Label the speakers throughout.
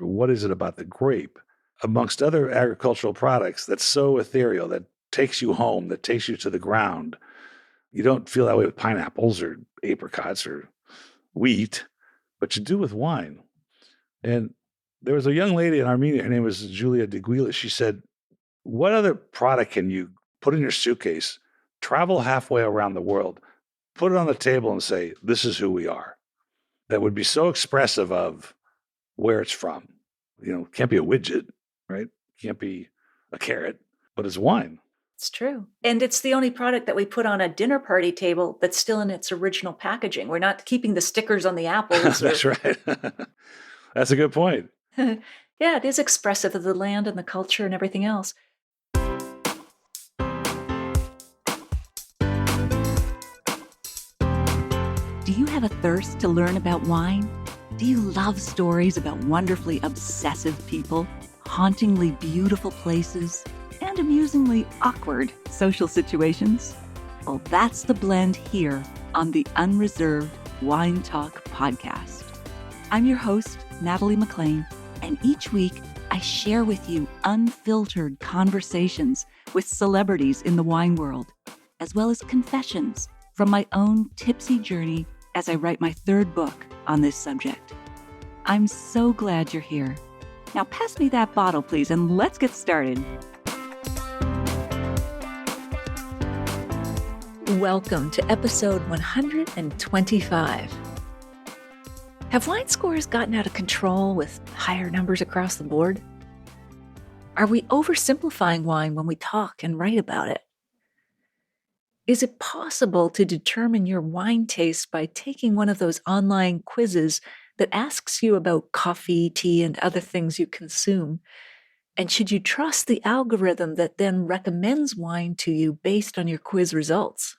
Speaker 1: What is it about the grape, amongst other agricultural products, that's so ethereal, that takes you home, that takes you to the ground? You don't feel that way with pineapples or apricots or wheat, but you do with wine. And there was a young lady in Armenia, her name was Julia de Guila. She said, what other product can you put in your suitcase, travel halfway around the world, put it on the table and say, this is who we are? That would be so expressive of where it's from. It can't be a widget, right? Can't be a carrot, but it's wine.
Speaker 2: It's true. And it's the only product that we put on a dinner party table that's still in its original packaging. We're not keeping the stickers on the apples.
Speaker 1: That's right. That's a good point.
Speaker 2: Yeah, it is expressive of the land and the culture and everything else. Do you have a thirst to learn about wine? Do you love stories about wonderfully obsessive people, hauntingly beautiful places, and amusingly awkward social situations? Well, that's the blend here on the Unreserved Wine Talk podcast. I'm your host, Natalie McLean, and each week I share with you unfiltered conversations with celebrities in the wine world, as well as confessions from my own tipsy journey as I write my third book on this subject. I'm so glad you're here. Now pass me that bottle, please, and let's get started. Welcome to episode 125. Have wine scores gotten out of control with higher numbers across the board? Are we oversimplifying wine when we talk and write about it? Is it possible to determine your wine taste by taking one of those online quizzes that asks you about coffee, tea, and other things you consume? And should you trust the algorithm that then recommends wine to you based on your quiz results?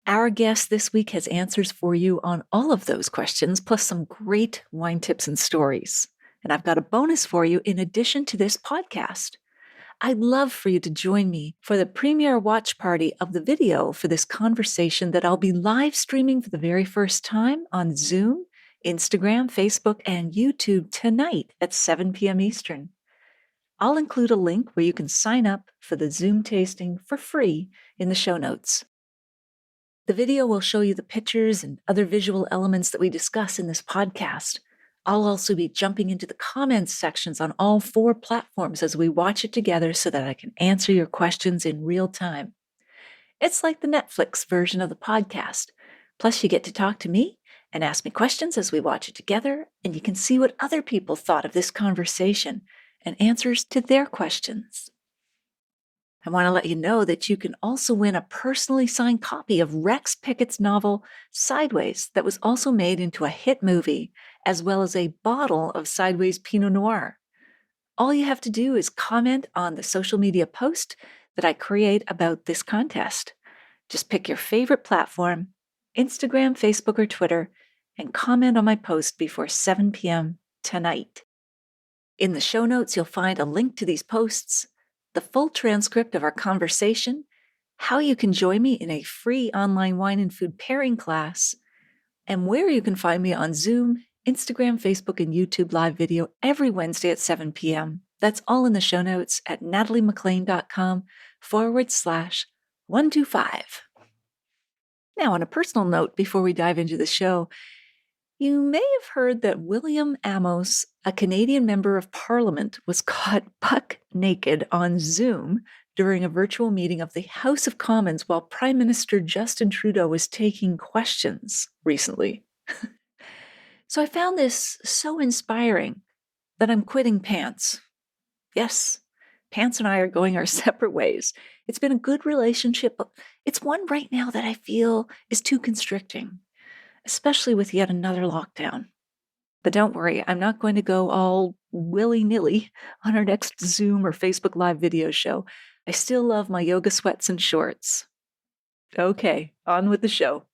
Speaker 2: Our guest this week has answers for you on all of those questions, plus some great wine tips and stories. And I've got a bonus for you in addition to this podcast. I'd love for you to join me for the premiere watch party of the video for this conversation that I'll be live streaming for the very first time on Zoom, Instagram, Facebook, and YouTube tonight at 7 p.m. Eastern. I'll include a link where you can sign up for the Zoom tasting for free in the show notes. The video will show you the pictures and other visual elements that we discuss in this podcast. I'll also be jumping into the comments sections on all 4 platforms as we watch it together so that I can answer your questions in real time. It's like the Netflix version of the podcast. Plus, you get to talk to me and ask me questions as we watch it together, and you can see what other people thought of this conversation and answers to their questions. I want to let you know that you can also win a personally signed copy of Rex Pickett's novel, Sideways, that was also made into a hit movie, as well as a bottle of Sideways Pinot Noir. All you have to do is comment on the social media post that I create about this contest. Just pick your favorite platform, Instagram, Facebook, or Twitter, and comment on my post before 7 p.m. tonight. In the show notes, you'll find a link to these posts, the full transcript of our conversation, how you can join me in a free online wine and food pairing class, and where you can find me on Zoom, Instagram, Facebook, and YouTube live video every Wednesday at 7 p.m. That's all in the show notes at nataliemclean.com/125. Now, on a personal note, before we dive into the show, you may have heard that William Amos, a Canadian member of Parliament, was caught buck naked on Zoom during a virtual meeting of the House of Commons while Prime Minister Justin Trudeau was taking questions recently. So I found this so inspiring that I'm quitting pants. Yes, pants and I are going our separate ways. It's been a good relationship, but it's one right now that I feel is too constricting, especially with yet another lockdown. But don't worry, I'm not going to go all willy-nilly on our next Zoom or Facebook Live video show. I still love my yoga sweats and shorts. Okay, on with the show.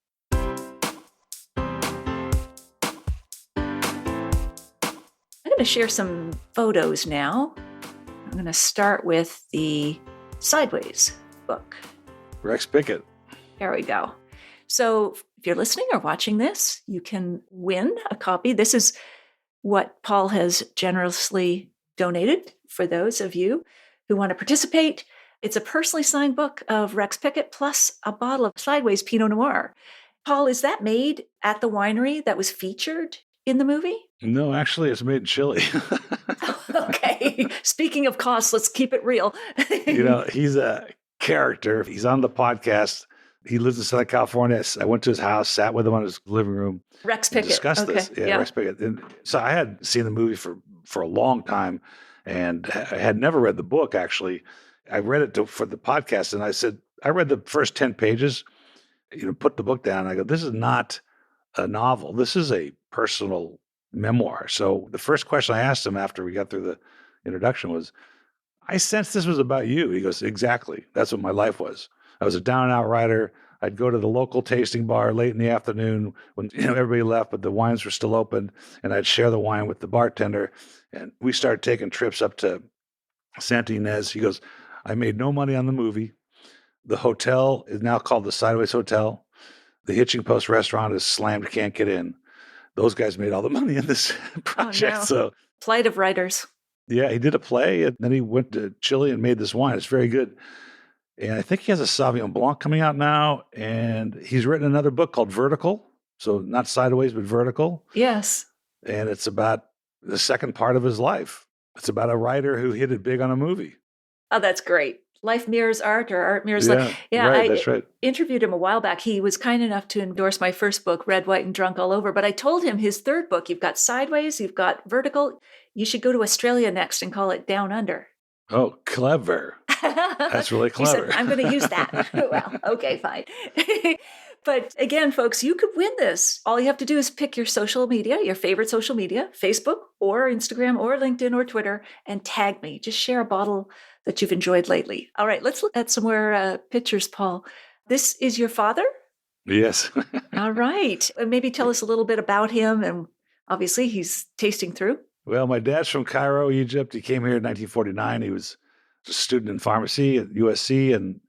Speaker 2: I'm going to share some photos now. I'm going to start with the Sideways book.
Speaker 1: Rex Pickett.
Speaker 2: There we go. So if you're listening or watching this, you can win a copy. This is what Paul has generously donated for those of you who want to participate. It's a personally signed book of Rex Pickett plus a bottle of Sideways Pinot Noir. Paul, is that made at the winery that was featured in the movie?
Speaker 1: No, actually, it's made in Chile.
Speaker 2: Okay. Speaking of costs, let's keep it real.
Speaker 1: He's a character. He's on the podcast. He lives in Southern California. I went to his house, sat with him on his living room.
Speaker 2: Rex Pickett.
Speaker 1: Discussed
Speaker 2: okay.
Speaker 1: this. Yeah, Rex Pickett. And so I had seen the movie for a long time and I had never read the book, actually. I read it for the podcast and I said, I read the first 10 pages, put the book down. And I go, this is not a novel. This is a personal memoir. So the first question I asked him after we got through the introduction was, I sensed this was about you. He goes, exactly. That's what my life was. I was a down and out writer. I'd go to the local tasting bar late in the afternoon when everybody left, but the wines were still open, and I'd share the wine with the bartender. And we started taking trips up to Santa Ynez. He goes, I made no money on the movie. The hotel is now called the Sideways Hotel. The Hitching Post restaurant is slammed, can't get in. Those guys made all the money in this project.
Speaker 2: Oh, no.
Speaker 1: So
Speaker 2: plight of writers.
Speaker 1: Yeah, he did a play, and then he went to Chile and made this wine. It's very good. And I think he has a Sauvignon Blanc coming out now, and he's written another book called Vertical. So not Sideways, but Vertical.
Speaker 2: Yes.
Speaker 1: And it's about the second part of his life. It's about a writer who hit it big on a movie.
Speaker 2: Oh, that's great. Life mirrors art, or art mirrors life. Yeah,
Speaker 1: right, that's right.
Speaker 2: Interviewed him a while back. He was kind enough to endorse my first book, Red, White, and Drunk All Over. But I told him his third book, you've got Sideways, you've got Vertical. You should go to Australia next and call it Down Under.
Speaker 1: Oh, clever. That's really clever.
Speaker 2: He said, I'm going to use that. Well, okay, fine. But again, folks, you could win this. All you have to do is pick your social media, your favorite social media, Facebook or Instagram or LinkedIn or Twitter, and tag me. Just share a bottle that you've enjoyed lately. All right, let's look at some more pictures, Paul. This is your father?
Speaker 1: Yes.
Speaker 2: All right. Maybe tell us a little bit about him. And obviously, he's tasting through.
Speaker 1: Well, my dad's from Cairo, Egypt. He came here in 1949. He was a student in pharmacy at USC, and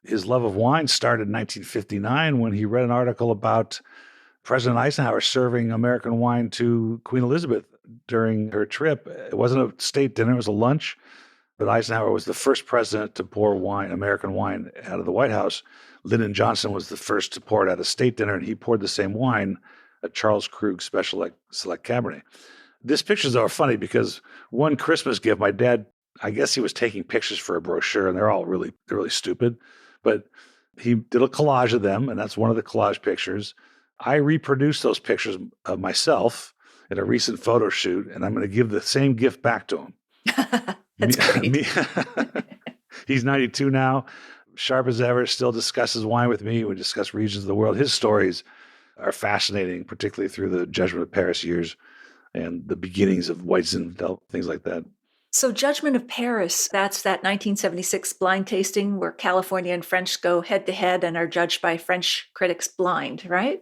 Speaker 1: his love of wine started in 1959 when he read an article about President Eisenhower serving American wine to Queen Elizabeth during her trip. It wasn't a state dinner, it was a lunch, but Eisenhower was the first president to pour wine, American wine, out of the White House. Lyndon Johnson was the first to pour it at a state dinner, and he poured the same wine, a Charles Krug Special Select Cabernet. This pictures are funny because one Christmas gift, my dad, I guess he was taking pictures for a brochure, and they're really stupid. But he did a collage of them, and that's one of the collage pictures. I reproduced those pictures of myself in a recent photo shoot, and I'm going to give the same gift back to him.
Speaker 2: That's great.
Speaker 1: He's 92 now, sharp as ever, still discusses wine with me. We discuss regions of the world. His stories are fascinating, particularly through the Judgment of Paris years and the beginnings of Weizenfeld, things like that.
Speaker 2: So Judgment of Paris, that's that 1976 blind tasting where California and French go head-to-head and are judged by French critics blind, right?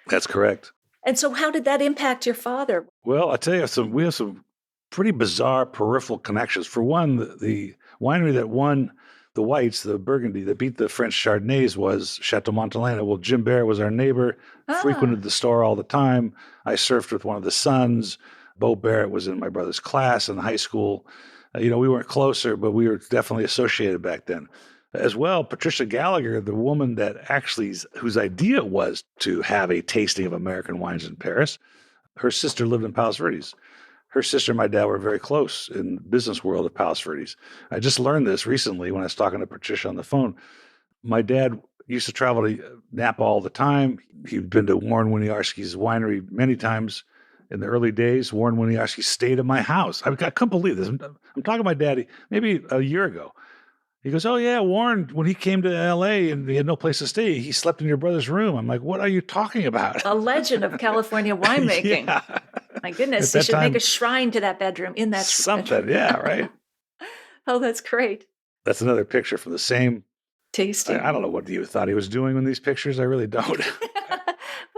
Speaker 1: That's correct.
Speaker 2: And so how did that impact your father?
Speaker 1: Well, I tell you, we have some pretty bizarre peripheral connections. For one, the winery that won the whites, the Burgundy, that beat the French Chardonnays was Chateau Montelena. Well, Jim Barrett was our neighbor, frequented the store all the time. I surfed with one of the sons. Bo Barrett was in my brother's class in high school. We weren't closer, but we were definitely associated back then. As well, Patricia Gallagher, the woman whose idea it was to have a tasting of American wines in Paris, her sister lived in Palos Verdes. Her sister and my dad were very close in the business world of Palos Verdes. I just learned this recently when I was talking to Patricia on the phone. My dad used to travel to Napa all the time. He'd been to Warren Winiarski's winery many times. In the early days, Warren Winiarski stayed at my house. I couldn't believe this. I'm talking to my daddy maybe a year ago. He goes, oh, yeah, Warren, when he came to L.A. and he had no place to stay, he slept in your brother's room. I'm like, what are you talking about?
Speaker 2: A legend of California winemaking. Yeah. My goodness, you should make a shrine to that bedroom in that
Speaker 1: something, yeah, right?
Speaker 2: Oh, that's great.
Speaker 1: That's another picture from the same
Speaker 2: tasting.
Speaker 1: I don't know what you thought he was doing in these pictures. I really don't.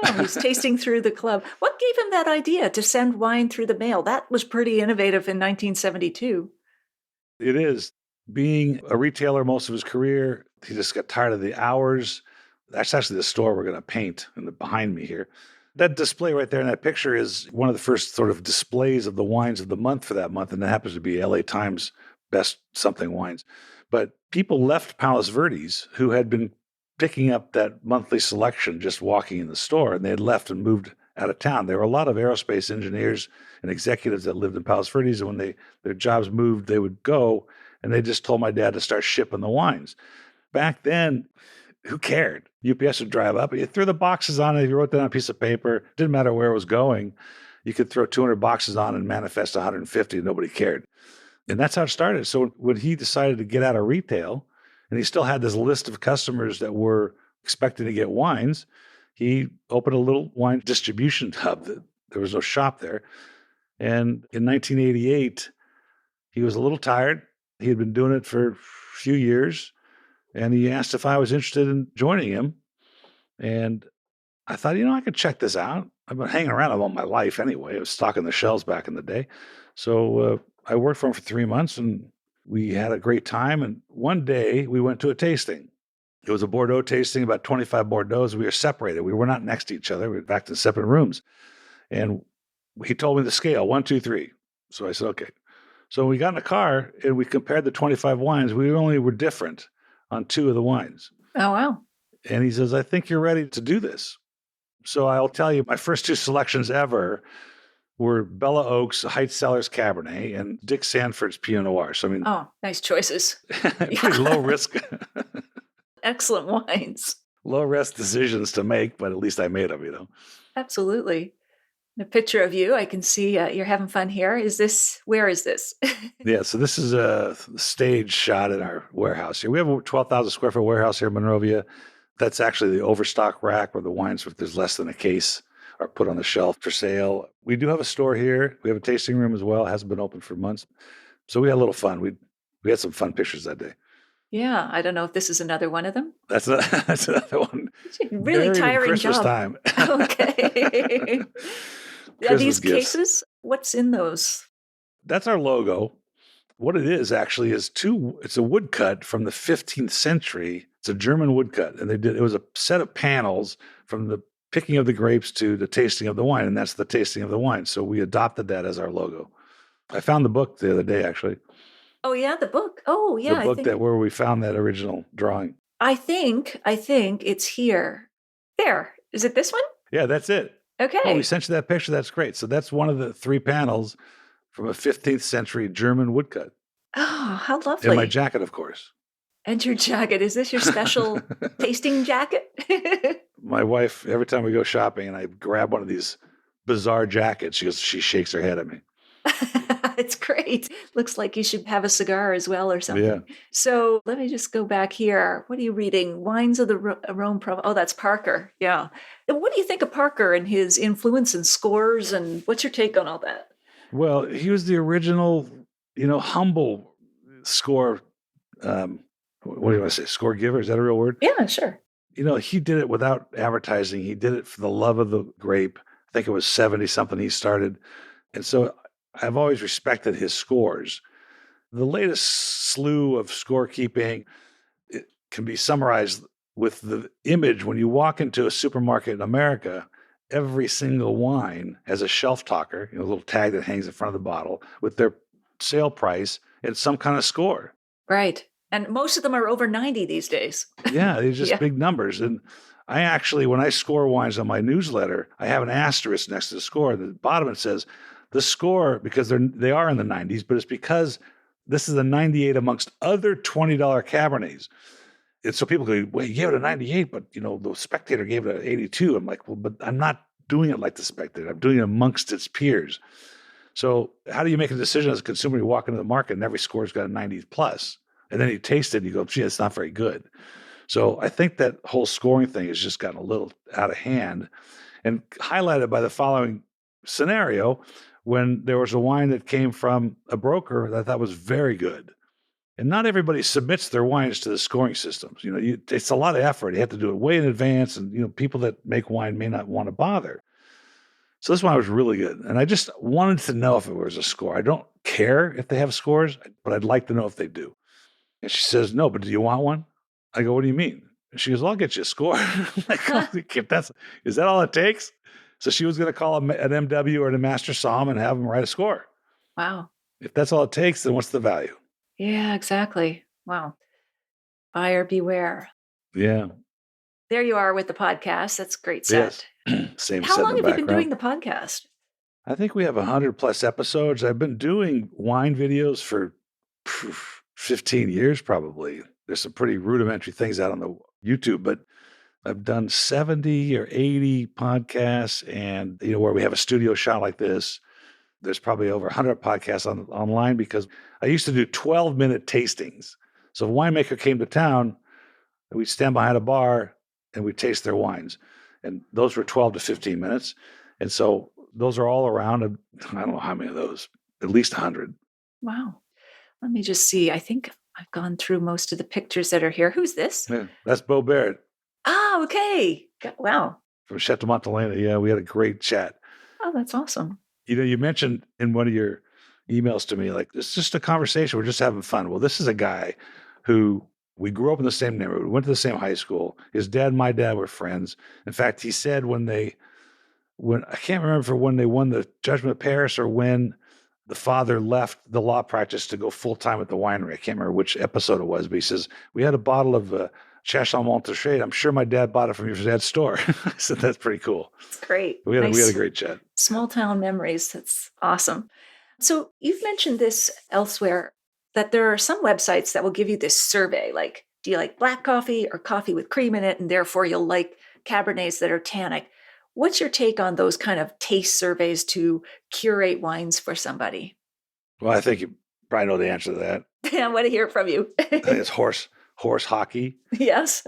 Speaker 2: Well, he's tasting through the club. What gave him that idea to send wine through the mail? That was pretty innovative in 1972.
Speaker 1: It is. Being a retailer most of his career, he just got tired of the hours. That's actually the store we're going to paint behind me here. That display right there in that picture is one of the first sort of displays of the wines of the month for that month, and it happens to be LA Times best something wines. But people left Palos Verdes who had been picking up that monthly selection just walking in the store, and they had left and moved out of town. There were a lot of aerospace engineers and executives that lived in Palos Verdes, and when their jobs moved, they would go, and they just told my dad to start shipping the wines. Back then, who cared? UPS would drive up, you threw the boxes on it, you wrote that on a piece of paper, didn't matter where it was going. You could throw 200 boxes on and manifest 150, and nobody cared. And that's how it started. So when he decided to get out of retail, and he still had this list of customers that were expecting to get wines, he opened a little wine distribution hub. There was no shop there. And in 1988, he was a little tired. He had been doing it for a few years, and he asked if I was interested in joining him. And I thought, I could check this out. I've been hanging around him all my life anyway. I was stocking the shelves back in the day. So I worked for him for 3 months, and we had a great time. And one day we went to a tasting. It was a Bordeaux tasting, about 25 Bordeauxs. We were separated. We were not next to each other. We were back in separate rooms. And he told me the scale, 1, 2, 3. So I said, okay. So we got in a car and we compared the 25 wines. We only were different on 2 of the wines.
Speaker 2: Oh, wow.
Speaker 1: And he says, I think you're ready to do this. So I'll tell you, my first 2 selections ever were Bella Oak's Heights Cellars Cabernet and Dick Sanford's Pinot Noir. So,
Speaker 2: oh, nice choices.
Speaker 1: Pretty low risk.
Speaker 2: Excellent wines.
Speaker 1: Low risk decisions to make, but at least I made them,
Speaker 2: Absolutely. A picture of you, I can see you're having fun here. Where is this?
Speaker 1: Yeah, so this is a stage shot in our warehouse here. We have a 12,000 square foot warehouse here in Monrovia. That's actually the overstock rack where the wines, if there's less than a case, are put on the shelf for sale. We do have a store here. We have a tasting room as well. It hasn't been open for months. So we had a little fun. We had some fun pictures that day.
Speaker 2: Yeah, I don't know if this is another one of them.
Speaker 1: That's another one.
Speaker 2: Really tiring
Speaker 1: Christmas
Speaker 2: job.
Speaker 1: Time.
Speaker 2: Okay. Are these
Speaker 1: gifts.
Speaker 2: cases? What's in those?
Speaker 1: That's our logo. What it is actually is it's a woodcut from the 15th century. It's a German woodcut. And it was a set of panels from the picking of the grapes to the tasting of the wine. And that's the tasting of the wine. So we adopted that as our logo. I found the book the other day, actually.
Speaker 2: Oh, yeah, the book. Oh, yeah.
Speaker 1: The book where we found that original drawing.
Speaker 2: I think it's here. There. Is it this one?
Speaker 1: Yeah, that's it.
Speaker 2: Okay.
Speaker 1: Oh, we sent you that picture. That's great. So that's one of the 3 panels from a 15th century German woodcut.
Speaker 2: Oh, how lovely.
Speaker 1: And my jacket, of course.
Speaker 2: And your jacket. Is this your special tasting jacket?
Speaker 1: My wife, every time we go shopping and I grab one of these bizarre jackets, she shakes her head at me.
Speaker 2: It's great. Looks like you should have a cigar as well or something.
Speaker 1: Yeah.
Speaker 2: So let me just go back here. What are you reading? Wines of the Rhone Province. Oh, that's Parker. Yeah. What do you think of Parker and his influence and scores? And what's your take on all that?
Speaker 1: Well, he was the original, humble score. What do you want to say? Score giver? Is that a real word?
Speaker 2: Yeah, sure.
Speaker 1: He did it without advertising. He did it for the love of the grape. I think it was 70 something he started. And so I've always respected his scores. The latest slew of scorekeeping, it can be summarized with the image. When you walk into a supermarket in America, every single wine has a shelf talker, a little tag that hangs in front of the bottle with their sale price and some kind of score.
Speaker 2: Right. And most of them are over 90 these days.
Speaker 1: Yeah, they're just big numbers. And I actually, when I score wines on my newsletter, I have an asterisk next to the score. At the bottom it says, the score, because they are in the 90s, but it's because this is a 98 amongst other $20 Cabernets. And so people go, well, you gave it a 98, but the Spectator gave it an 82. I'm like, well, but I'm not doing it like the Spectator. I'm doing it amongst its peers. So how do you make a decision as a consumer? You walk into the market and every score's got a 90 plus. And then you taste it and you go, gee, it's not very good. So I think that whole scoring thing has just gotten a little out of hand, and highlighted by the following scenario. When there was a wine that came from a broker that I thought was very good. And not everybody submits their wines to the scoring systems. It's a lot of effort. You have to do it way in advance, and people that make wine may not want to bother. So this wine was really good. And I just wanted to know if it was a score. I don't care if they have scores, but I'd like to know if they do. And she says, no, but do you want one? I go, what do you mean? And she goes, well, I'll get you a score. I'm like, is that all it takes? So she was going to call an MW or a master somm and have them write a score.
Speaker 2: Wow.
Speaker 1: If that's all it takes, then what's the value?
Speaker 2: Yeah, exactly. Wow. Buyer beware.
Speaker 1: Yeah.
Speaker 2: There you are with the podcast. That's a great
Speaker 1: Yes.
Speaker 2: set.
Speaker 1: Same
Speaker 2: How
Speaker 1: set
Speaker 2: long
Speaker 1: in the
Speaker 2: have you been doing
Speaker 1: background.
Speaker 2: the podcast?
Speaker 1: I think we have 100+ episodes. I've been doing wine videos for 15 years probably. There's some pretty rudimentary things out on the YouTube, but I've done 70 or 80 podcasts, and where we have a studio shot like this. There's probably over 100 podcasts online because I used to do 12-minute tastings. So if a winemaker came to town, we'd stand behind a bar and we'd taste their wines. And those were 12 to 15 minutes. And so those are all around. I don't know how many of those, at least 100.
Speaker 2: Wow. Let me just see. I think I've gone through most of the pictures that are here. Who's this?
Speaker 1: Yeah, that's Bo Barrett.
Speaker 2: Oh, okay. Wow.
Speaker 1: From Chateau Montelena. Yeah, we had a great chat.
Speaker 2: Oh, that's awesome.
Speaker 1: You mentioned in one of your emails to me, like, it's just a conversation. We're just having fun. Well, this is a guy who we grew up in the same neighborhood. We went to the same high school. His dad and my dad were friends. In fact, he said when I can't remember when they won the Judgment of Paris or when the father left the law practice to go full-time at the winery. I can't remember which episode it was, but he says, we had a bottle of Chachon Montrachet. I'm sure my dad bought it from your dad's store. I said, that's pretty cool.
Speaker 2: It's great.
Speaker 1: We had a great chat.
Speaker 2: Small town memories. That's awesome. So you've mentioned this elsewhere, that there are some websites that will give you this survey, like, do you like black coffee or coffee with cream in it? And therefore you'll like Cabernets that are tannic. What's your take on those kind of taste surveys to curate wines for somebody?
Speaker 1: Well, I think you probably know the answer to that.
Speaker 2: I want to hear from you.
Speaker 1: I think it's horse hockey.
Speaker 2: Yes.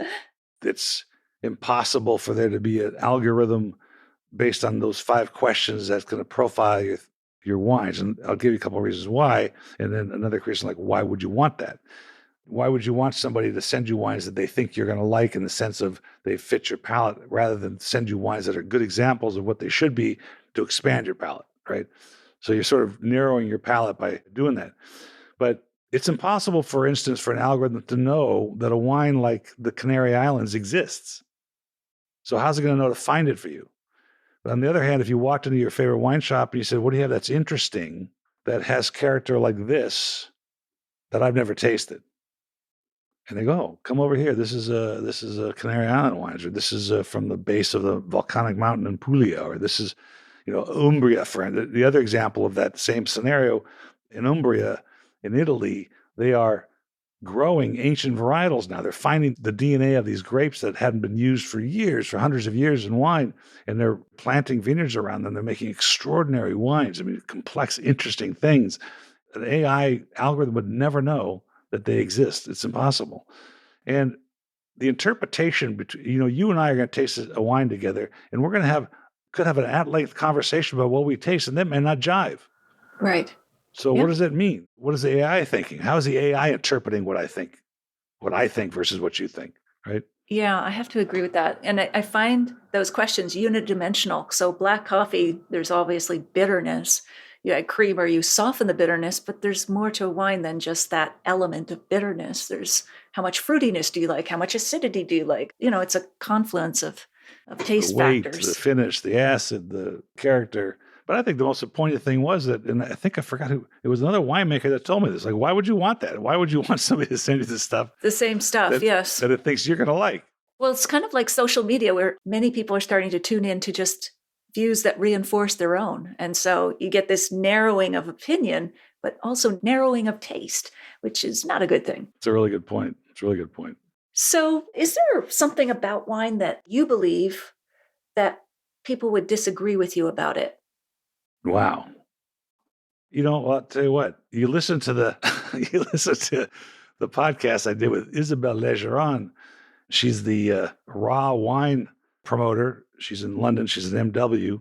Speaker 1: It's impossible for there to be an algorithm based on those 5 questions that's going to profile your wines. And I'll give you a couple of reasons why. And then another question, like, why would you want that? Why would you want somebody to send you wines that they think you're going to like in the sense of they fit your palate rather than send you wines that are good examples of what they should be to expand your palate, right? So you're sort of narrowing your palate by doing that. But it's impossible, for instance, for an algorithm to know that a wine like the Canary Islands exists. So how's it going to know to find it for you? But on the other hand, if you walked into your favorite wine shop and you said, what do you have that's interesting, that has character like this, that I've never tasted? And they go, oh, come over here. This is a Canary Island wines, or this is from the base of the volcanic mountain in Puglia, or this is, Umbria. For the other example of that same scenario, in Umbria, in Italy, they are growing ancient varietals now. They're finding the DNA of these grapes that hadn't been used for years, for hundreds of years in wine, and they're planting vineyards around them. They're making extraordinary wines. I mean, complex, interesting things. An AI algorithm would never know that they exist. It's impossible. And the interpretation between, you and I are going to taste a wine together, and we're going to could have an at-length conversation about what we taste, and that may not jive.
Speaker 2: Right.
Speaker 1: So What does that mean? What is the AI thinking? How is the AI interpreting what I think versus what you think, right?
Speaker 2: Yeah, I have to agree with that. And I find those questions unidimensional. So black coffee, there's obviously bitterness. You add cream or you soften the bitterness, but there's more to a wine than just that element of bitterness. There's how much fruitiness do you like? How much acidity do you like? It's a confluence of taste
Speaker 1: the weight,
Speaker 2: factors.
Speaker 1: The finish, the acid, the character. But I think the most poignant thing was that, and I think I forgot who, it was another winemaker that told me this. Like, why would you want that? Why would you want somebody to send you this stuff?
Speaker 2: The same stuff, yes.
Speaker 1: That it thinks you're going to like.
Speaker 2: Well, it's kind of like social media where many people are starting to tune in to just views that reinforce their own. And so you get this narrowing of opinion, but also narrowing of taste, which is not a good thing.
Speaker 1: It's a really good point.
Speaker 2: So is there something about wine that you believe that people would disagree with you about it?
Speaker 1: Wow. I'll tell you what, you listen to the podcast I did with Isabelle Legeron. She's the raw wine promoter. She's in London. She's an MW.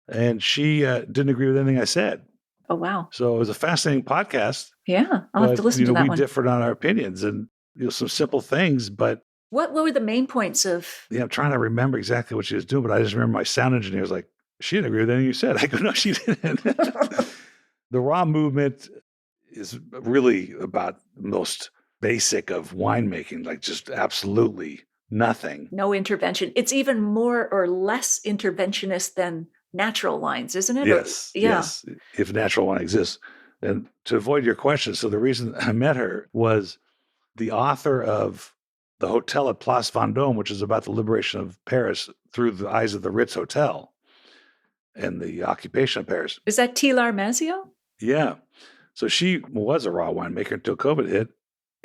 Speaker 1: And she didn't agree with anything I said.
Speaker 2: Oh, wow.
Speaker 1: So it was a fascinating podcast.
Speaker 2: Yeah, I'll have to listen to that one.
Speaker 1: We differed on our opinions and some simple things, but
Speaker 2: what were the main points of?
Speaker 1: Yeah, I'm trying to remember exactly what she was doing, but I just remember my sound engineer was like, she didn't agree with anything you said. I go, no, she didn't. The raw movement is really about the most basic of winemaking, like just absolutely Nothing.
Speaker 2: No intervention. It's even more or less interventionist than natural wines, isn't it?
Speaker 1: Yes,
Speaker 2: Or, yeah.
Speaker 1: yes, if natural wine exists. And to avoid your question, so the reason I met her was the author of The Hotel at Place Vendôme, which is about the liberation of Paris through the eyes of the Ritz Hotel and the occupation of Paris.
Speaker 2: Is that Tilar Mazio?
Speaker 1: Yeah. So she was a raw winemaker until COVID hit.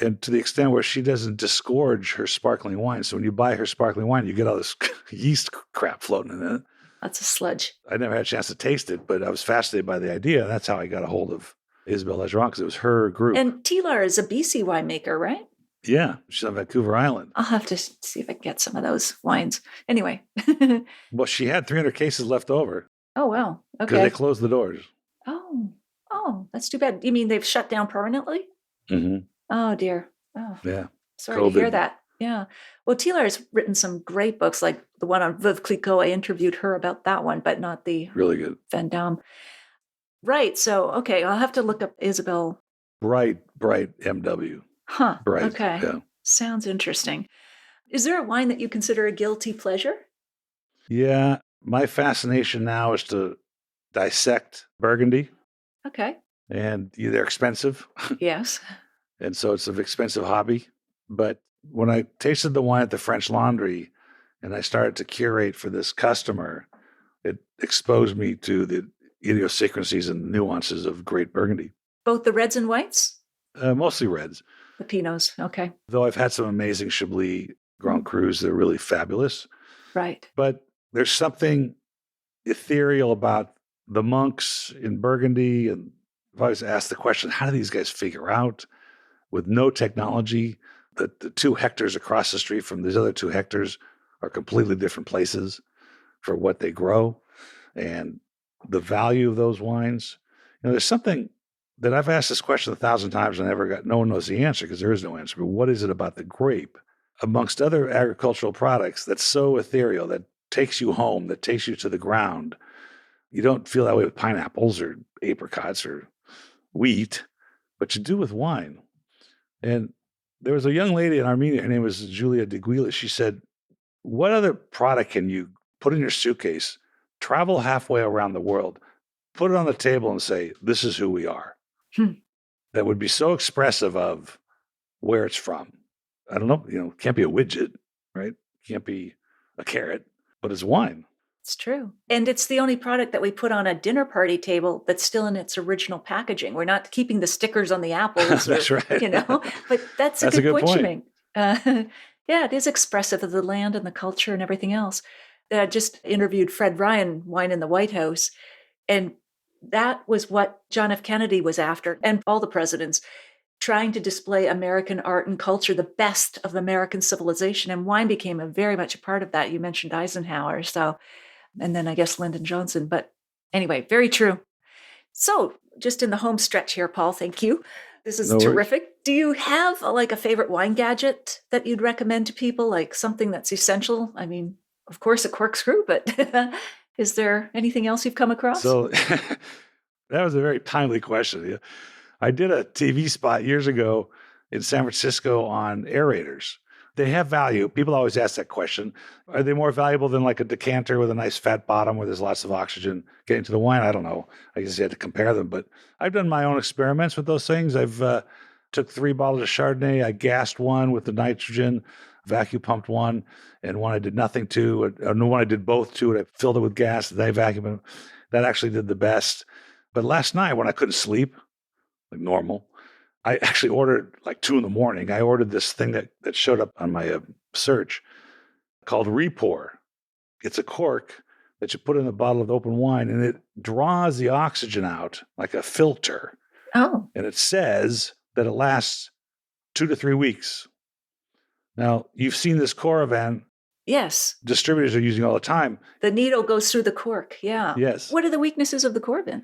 Speaker 1: And to the extent where she doesn't disgorge her sparkling wine. So when you buy her sparkling wine, you get all this yeast crap floating in it.
Speaker 2: That's a sludge.
Speaker 1: I never had a chance to taste it, but I was fascinated by the idea. That's how I got a hold of Isabelle Legeron, because it was her group.
Speaker 2: And Tilar is a BC winemaker, right?
Speaker 1: Yeah, she's on Vancouver Island.
Speaker 2: I'll have to see if I can get some of those wines. Anyway.
Speaker 1: Well, she had 300 cases left over.
Speaker 2: Oh, wow.
Speaker 1: Because
Speaker 2: Okay.
Speaker 1: they closed the doors.
Speaker 2: Oh, that's too bad. You mean they've shut down permanently?
Speaker 1: Mm-hmm.
Speaker 2: Oh, dear. Oh,
Speaker 1: Yeah.
Speaker 2: sorry to hear that. Yeah. Well, Tilar has written some great books, like the one on Veuve Clicquot. I interviewed her about that one, but not the
Speaker 1: Really good.
Speaker 2: Vendôme. Right. So, okay, I'll have to look up Isabelle.
Speaker 1: Bright MW.
Speaker 2: Huh.
Speaker 1: Bright.
Speaker 2: Okay.
Speaker 1: Yeah.
Speaker 2: Sounds interesting. Is there a wine that you consider a guilty pleasure?
Speaker 1: Yeah. My fascination now is to dissect Burgundy.
Speaker 2: Okay.
Speaker 1: And they're expensive.
Speaker 2: Yes.
Speaker 1: And so it's an expensive hobby. But when I tasted the wine at the French Laundry and I started to curate for this customer, it exposed me to the idiosyncrasies and nuances of great Burgundy.
Speaker 2: Both the reds and whites?
Speaker 1: Mostly reds.
Speaker 2: The Pinots. Okay.
Speaker 1: Though I've had some amazing Chablis Grand Crus that are really fabulous.
Speaker 2: Right.
Speaker 1: But there's something ethereal about the monks in Burgundy. And I've always asked the question, how do these guys figure out with no technology that the 2 hectares across the street from these other 2 hectares are completely different places for what they grow and the value of those wines? There's something that I've asked this question 1,000 times and no one knows the answer, because there is no answer. But what is it about the grape, amongst other agricultural products, that's so ethereal, that takes you home, that takes you to the ground? You don't feel that way with pineapples or apricots or wheat, but you do with wine. And there was a young lady in Armenia, her name was Julia de Guila. She said, what other product can you put in your suitcase, travel halfway around the world, put it on the table and say, this is who we are? That would be so expressive of where it's from. I don't know, it can't be a widget, right? Can't be a carrot, but it's wine.
Speaker 2: It's true. And it's the only product that we put on a dinner party table that's still in its original packaging. We're not keeping the stickers on the apples.
Speaker 1: That's right.
Speaker 2: But that's a good point you make. Yeah, it is expressive of the land and the culture and everything else. I just interviewed Fred Ryan, Wine in the White House, and that was what John F. Kennedy was after, and all the presidents, trying to display American art and culture, the best of American civilization. And wine became very much a part of that. You mentioned Eisenhower, and then I guess Lyndon Johnson. But anyway, very true. So just in the home stretch here, Paul, thank you. This is terrific. Worries. Do you have a favorite wine gadget that you'd recommend to people, like something that's essential? I mean, of course, a corkscrew, but is there anything else you've come across?
Speaker 1: So that was a very timely question. I did a TV spot years ago in San Francisco on aerators. They have value. People always ask that question. Are they more valuable than like a decanter with a nice fat bottom where there's lots of oxygen getting to the wine? I don't know. I guess you had to compare them. But I've done my own experiments with those things. I've took 3 bottles of Chardonnay. I gassed one with the nitrogen, vacuum pumped one, and one I did nothing to. And one I did both to, and I filled it with gas. And I vacuumed. That actually did the best. But last night when I couldn't sleep, like normal, I actually ordered like 2 a.m. I ordered this thing that showed up on my search called Repour. It's a cork that you put in a bottle of open wine, and it draws the oxygen out like a filter.
Speaker 2: Oh.
Speaker 1: And it says that it lasts 2 to 3 weeks. Now, you've seen this Coravin.
Speaker 2: Yes.
Speaker 1: Distributors are using all the time.
Speaker 2: The needle goes through the cork. Yeah.
Speaker 1: Yes.
Speaker 2: What are the weaknesses of the Coravin?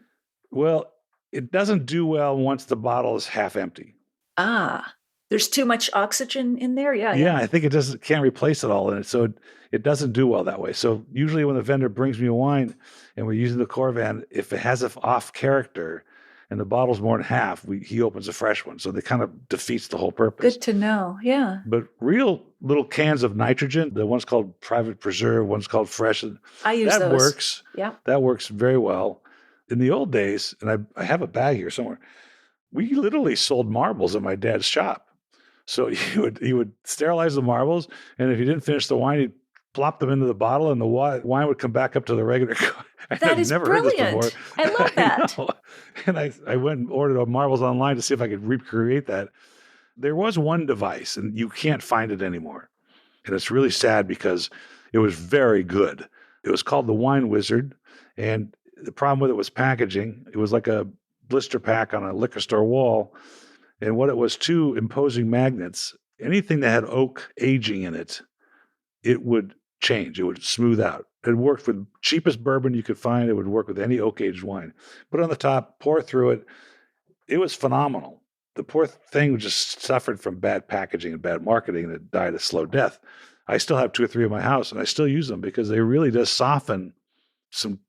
Speaker 1: Well, it doesn't do well once the bottle is half empty.
Speaker 2: There's too much oxygen in there?
Speaker 1: Yeah, I think it can't replace it all in it. So it doesn't do well that way. So usually when the vendor brings me a wine and we're using the Coravin, if it has an off character, and the bottle's more than half, he opens a fresh one. So they kind of defeats the whole purpose.
Speaker 2: Good to know. Yeah.
Speaker 1: But real little cans of nitrogen, the one's called Private Preserve, one's called Fresh.
Speaker 2: I use
Speaker 1: that
Speaker 2: those.
Speaker 1: Works.
Speaker 2: Yeah.
Speaker 1: That works very well. In the old days, and I have a bag here somewhere, we literally sold marbles at my dad's shop. So he would sterilize the marbles, and if he didn't finish the wine, he'd plop them into the bottle, and the wine would come back up to the regular.
Speaker 2: That is
Speaker 1: never
Speaker 2: brilliant.
Speaker 1: Heard this before.
Speaker 2: I love that.
Speaker 1: And I went and ordered marbles online to see if I could recreate that. There was one device, and you can't find it anymore. And it's really sad because it was very good. It was called the Wine Wizard, and the problem with it was packaging. It was like a blister pack on a liquor store wall. And what it was, two imposing magnets. Anything that had oak aging in it, it would change. It would smooth out. It worked with cheapest bourbon you could find. It would work with any oak-aged wine. Put it on the top, pour through it. It was phenomenal. The poor thing just suffered from bad packaging and bad marketing, and it died a slow death. I still have 2 or 3 in my house, and I still use them because they really does soften some,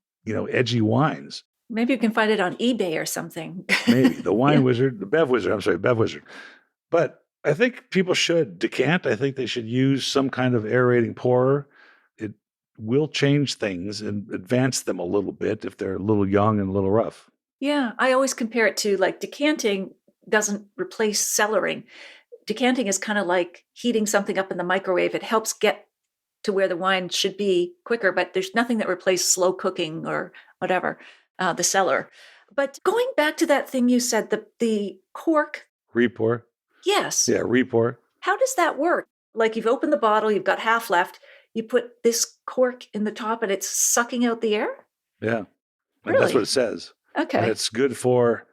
Speaker 1: edgy wines.
Speaker 2: Maybe you can find it on eBay or something.
Speaker 1: Maybe. The Wine Wizard, the Bev Wizard. But I think people should decant. I think they should use some kind of aerating pourer. It will change things and advance them a little bit if they're a little young and a little rough.
Speaker 2: Yeah, I always compare it to like decanting doesn't replace cellaring. Decanting is kind of like heating something up in the microwave. It helps get to where the wine should be quicker, but there's nothing that replaces slow cooking or whatever, the cellar. But going back to that thing you said, the cork.
Speaker 1: Repour.
Speaker 2: Yes.
Speaker 1: Yeah, repour.
Speaker 2: How does that work? Like you've opened the bottle, you've got half left. You put this cork in the top and it's sucking out the air?
Speaker 1: Yeah.
Speaker 2: Really?
Speaker 1: That's what it says.
Speaker 2: Okay.
Speaker 1: And it's good for,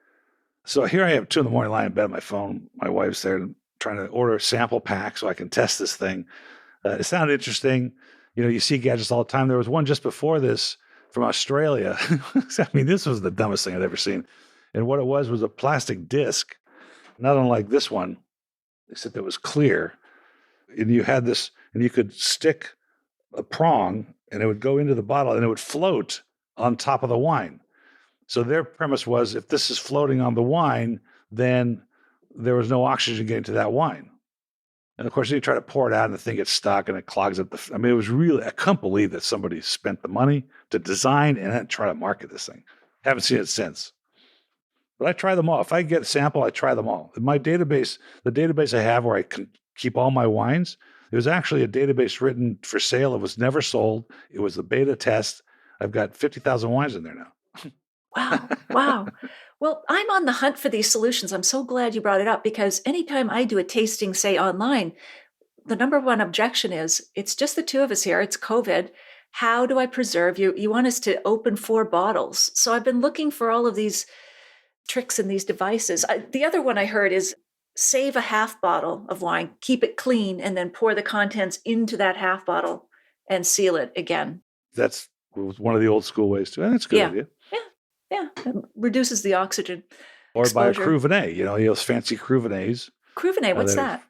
Speaker 1: so here I am 2 a.m. lying in bed on my phone. My wife's there trying to order a sample pack so I can test this thing. It sounded interesting. You see gadgets all the time. There was one just before this from Australia. I mean, this was the dumbest thing I'd ever seen. And what it was a plastic disc, not unlike this one, except it was clear. And you had this, and you could stick a prong and it would go into the bottle and it would float on top of the wine. So their premise was if this is floating on the wine, then there was no oxygen getting to that wine. And of course, you try to pour it out and the thing gets stuck and it clogs up it was really, I can't believe that somebody spent the money to design and then try to market this thing. Haven't seen it since. But I try them all. If I get a sample, I try them all. In my database, the database I have where I can keep all my wines, it was actually a database written for sale. It was never sold. It was a beta test. I've got 50,000 wines in there now.
Speaker 2: Wow. Well, I'm on the hunt for these solutions. I'm so glad you brought it up because anytime I do a tasting, say online, the number one objection is it's just the 2 of us here. It's COVID. How do I preserve you? You want us to open 4 bottles. So I've been looking for all of these tricks and these devices. The other one I heard is save a half bottle of wine, keep it clean, and then pour the contents into that half bottle and seal it again.
Speaker 1: That's one of the old school ways too. That's a good idea.
Speaker 2: Yeah, it reduces the oxygen
Speaker 1: Or
Speaker 2: exposure.
Speaker 1: buy a Cruvenet, those fancy Cruvenets.
Speaker 2: Cruvenet, what's that?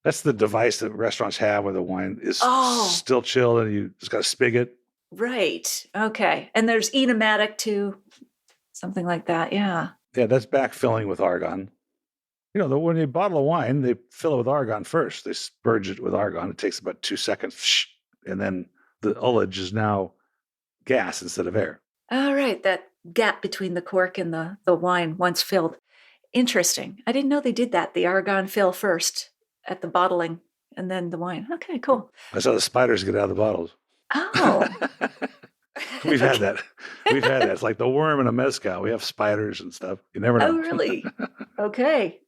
Speaker 1: That's the device that restaurants have where the wine is still chilled and you just got a spigot.
Speaker 2: Right. Okay. And there's enematic too, something like that. Yeah.
Speaker 1: Yeah, that's backfilling with argon. When you bottle of wine, they fill it with argon first. They spurge it with argon. It takes about 2 seconds, and then the ullage is now gas instead of air.
Speaker 2: All right. That gap between the cork and the wine once filled. Interesting. I didn't know they did that. The argon fill first at the bottling and then the wine. Okay, cool.
Speaker 1: That's how the spiders get out of the bottles.
Speaker 2: Oh.
Speaker 1: We've had that. It's like the worm in a mezcal. We have spiders and stuff. You never know.
Speaker 2: Oh, really? Okay.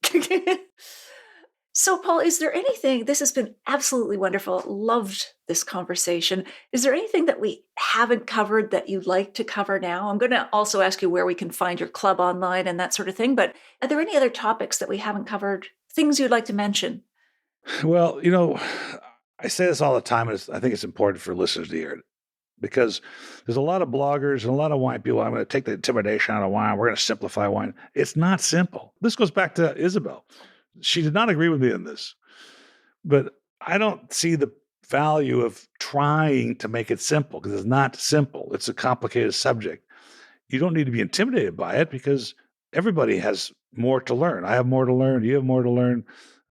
Speaker 2: So, Paul, is there anything, this has been absolutely wonderful. Loved this conversation. Is there anything that we haven't covered that you'd like to cover now? I'm going to also ask you where we can find your club online and that sort of thing. But are there any other topics that we haven't covered? Things you'd like to mention?
Speaker 1: Well, I say this all the time, and I think it's important for listeners to hear it. Because there's a lot of bloggers and a lot of wine people. I'm going to take the intimidation out of wine. We're going to simplify wine. It's not simple. This goes back to Isabel. She did not agree with me on this. But I don't see the value of trying to make it simple because it's not simple. It's a complicated subject. You don't need to be intimidated by it because everybody has more to learn. I have more to learn. You have more to learn.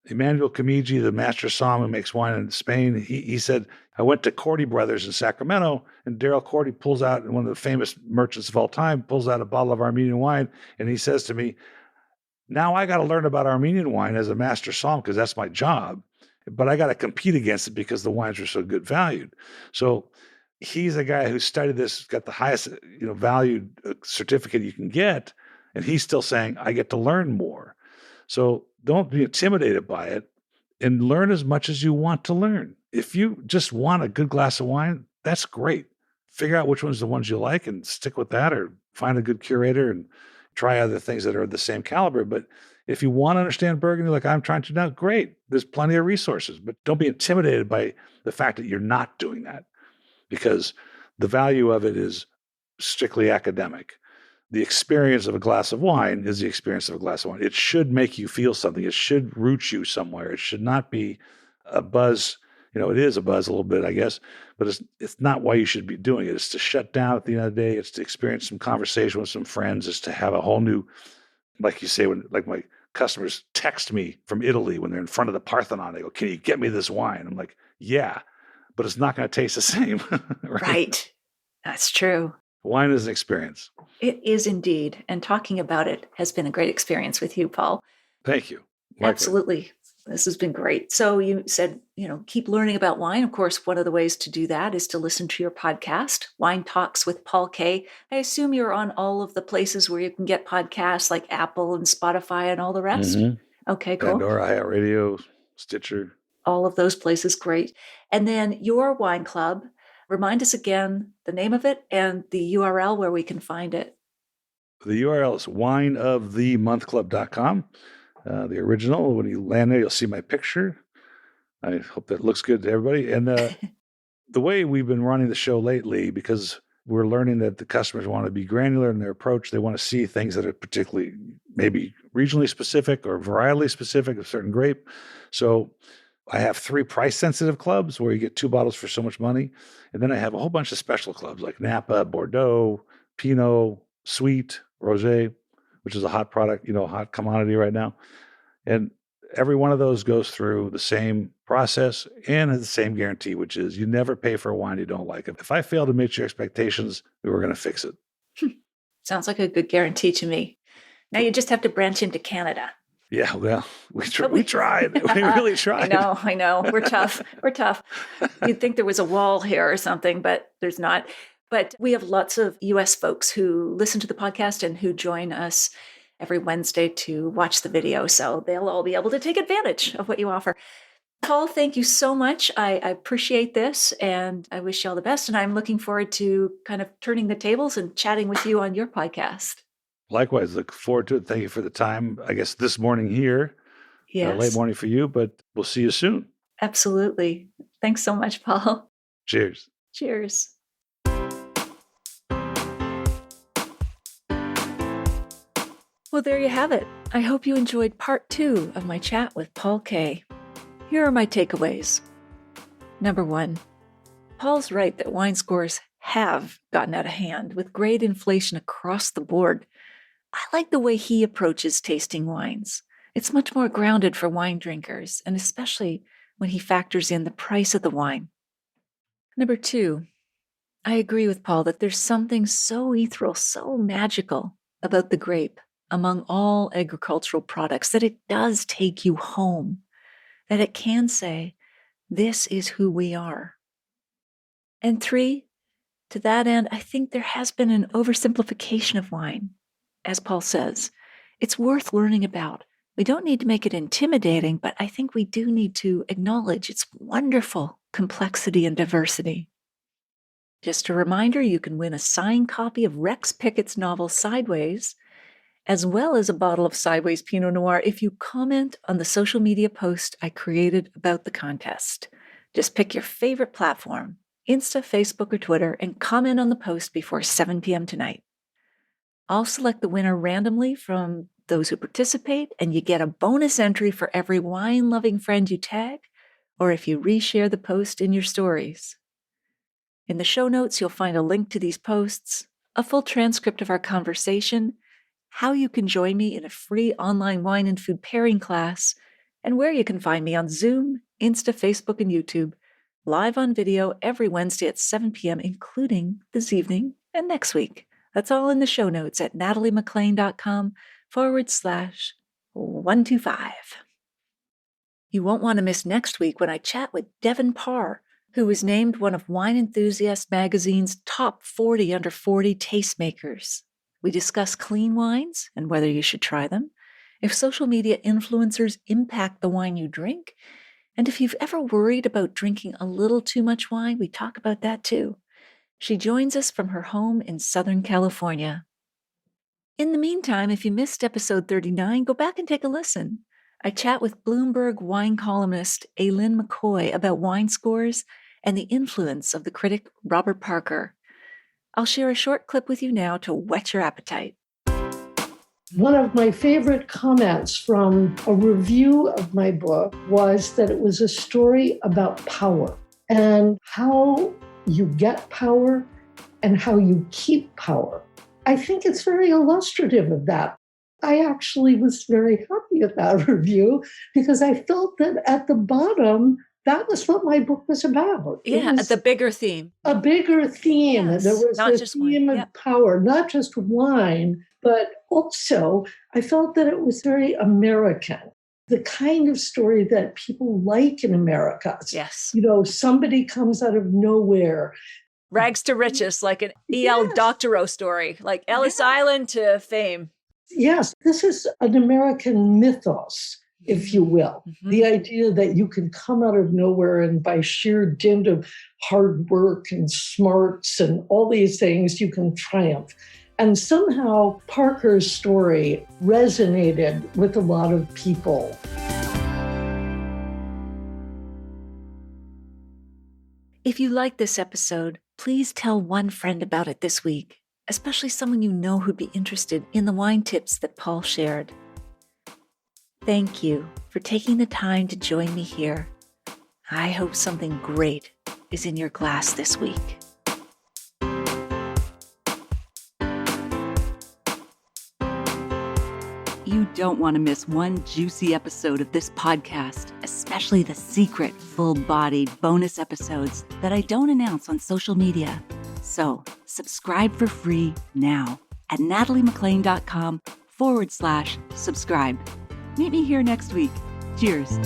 Speaker 1: Emmanuel Comigi, the master somm who makes wine in Spain, he said, I went to Cordy Brothers in Sacramento, and Daryl Cordy pulls out, one of the famous merchants of all time, pulls out a bottle of Armenian wine, and he says to me, now I got to learn about Armenian wine as a master somm because that's my job, but I got to compete against it because the wines are so good valued. So he's a guy who studied this, got the highest valued certificate you can get, and he's still saying, I get to learn more. So don't be intimidated by it and learn as much as you want to learn. If you just want a good glass of wine, that's great. Figure out which one's the ones you like and stick with that, or find a good curator and try other things that are the same caliber. But if you want to understand Burgundy like I'm trying to now, great. There's plenty of resources, but don't be intimidated by the fact that you're not doing that, because the value of it is strictly academic. The experience of a glass of wine is the experience of a glass of wine. It should make you feel something. It should root you somewhere. It should not be a buzz. It is a buzz a little bit, I guess, but it's not why you should be doing it. It's to shut down at the end of the day. It's to experience some conversation with some friends. It's to have a whole new, like you say, like my customers text me from Italy when they're in front of the Parthenon. They go, can you get me this wine? I'm like, yeah, but it's not going to taste the same.
Speaker 2: Right. That's true.
Speaker 1: Wine is an experience.
Speaker 2: It is indeed. And talking about it has been a great experience with you, Paul.
Speaker 1: Thank you. Likewise.
Speaker 2: Absolutely. This has been great. So you said, keep learning about wine. Of course, one of the ways to do that is to listen to your podcast, Wine Talks with Paul K. I assume you're on all of the places where you can get podcasts like Apple and Spotify and all the rest. Mm-hmm. Okay, cool.
Speaker 1: Pandora, iHeartRadio, Stitcher.
Speaker 2: All of those places, great. And then your wine club, remind us again the name of it and the URL where we can find it.
Speaker 1: The URL is wineofthemonthclub.com. The original, when you land there, you'll see my picture. I hope that looks good to everybody. And the way we've been running the show lately, because we're learning that the customers want to be granular in their approach. They want to see things that are particularly maybe regionally specific or varietally specific of certain grape. So I have 3 price-sensitive clubs where you get 2 bottles for so much money. And then I have a whole bunch of special clubs like Napa, Bordeaux, Pinot, Sweet, Rosé, which is a hot product, a hot commodity right now. And every one of those goes through the same process and has the same guarantee, which is you never pay for a wine you don't like. If I fail to meet your expectations, we were going to fix it.
Speaker 2: Sounds like a good guarantee to me. Now you just have to branch into Canada.
Speaker 1: Yeah, well, we tried. We really tried.
Speaker 2: I know. We're tough. You'd think there was a wall here or something, but there's not. But we have lots of U.S. folks who listen to the podcast and who join us every Wednesday to watch the video. So they'll all be able to take advantage of what you offer. Paul, thank you so much. I appreciate this, and I wish you all the best. And I'm looking forward to kind of turning the tables and chatting with you on your podcast.
Speaker 1: Likewise, look forward to it. Thank you for the time. I guess this morning here, late morning for you, but we'll see you soon.
Speaker 2: Absolutely. Thanks so much, Paul.
Speaker 1: Cheers.
Speaker 2: Cheers. Well, there you have it. I hope you enjoyed part 2 of my chat with Paul K. Here are my takeaways. Number 1, Paul's right that wine scores have gotten out of hand with great inflation across the board. I like the way he approaches tasting wines. It's much more grounded for wine drinkers, and especially when he factors in the price of the wine. Number 2, I agree with Paul that there's something so ethereal, so magical about the grape among all agricultural products that it does take you home, that it can say, this is who we are. And 3, to that end, I think there has been an oversimplification of wine. As Paul says, it's worth learning about. We don't need to make it intimidating, but I think we do need to acknowledge its wonderful complexity and diversity. Just a reminder, you can win a signed copy of Rex Pickett's novel Sideways, as well as a bottle of Sideways Pinot Noir if you comment on the social media post I created about the contest. Just pick your favorite platform, Insta, Facebook, or Twitter, and comment on the post before 7 p.m. tonight. I'll select the winner randomly from those who participate, and you get a bonus entry for every wine-loving friend you tag, or if you reshare the post in your stories. In the show notes, you'll find a link to these posts, a full transcript of our conversation, how you can join me in a free online wine and food pairing class, and where you can find me on Zoom, Insta, Facebook, and YouTube, live on video every Wednesday at 7 p.m., including this evening and next week. That's all in the show notes at nataliemaclean.com/125. You won't want to miss next week when I chat with Devin Parr, who was named one of Wine Enthusiast magazine's top 40 under 40 tastemakers. We discuss clean wines and whether you should try them, if social media influencers impact the wine you drink, and if you've ever worried about drinking a little too much wine, we talk about that too. She joins us from her home in Southern California. In the meantime, if you missed episode 39, go back and take a listen. I chat with Bloomberg wine columnist Aileen McCoy about wine scores and the influence of the critic Robert Parker. I'll share a short clip with you now to whet your appetite.
Speaker 3: One of my favorite comments from a review of my book was that it was a story about power and how you get power and how you keep power. I think it's very illustrative of that. I actually was very happy at that review because I felt that at the bottom, that was what my book was about.
Speaker 2: Yeah, the bigger theme.
Speaker 3: A bigger theme.
Speaker 2: Yes,
Speaker 3: there was
Speaker 2: not
Speaker 3: the
Speaker 2: just
Speaker 3: theme
Speaker 2: wine.
Speaker 3: of power, not just wine, but also I felt that it was very American. The kind of story that people like in America.
Speaker 2: Yes.
Speaker 3: You know, somebody comes out of nowhere.
Speaker 2: Rags to riches, like an E.L. Doctorow story, like Ellis Island to fame.
Speaker 3: Yes, this is an American mythos, if you will.
Speaker 2: Mm-hmm.
Speaker 3: The idea that you can come out of nowhere and by sheer dint of hard work and smarts and all these things, you can triumph. And somehow Parker's story resonated with a lot of people.
Speaker 2: If you like this episode, please tell one friend about it this week, especially someone you know who'd be interested in the wine tips that Paul shared. Thank you for taking the time to join me here. I hope something great is in your glass this week. You don't want to miss one juicy episode of this podcast, especially the secret, full-bodied bonus episodes that I don't announce on social media. So subscribe for free now at nataliemaclean.com/subscribe. Meet me here next week. Cheers.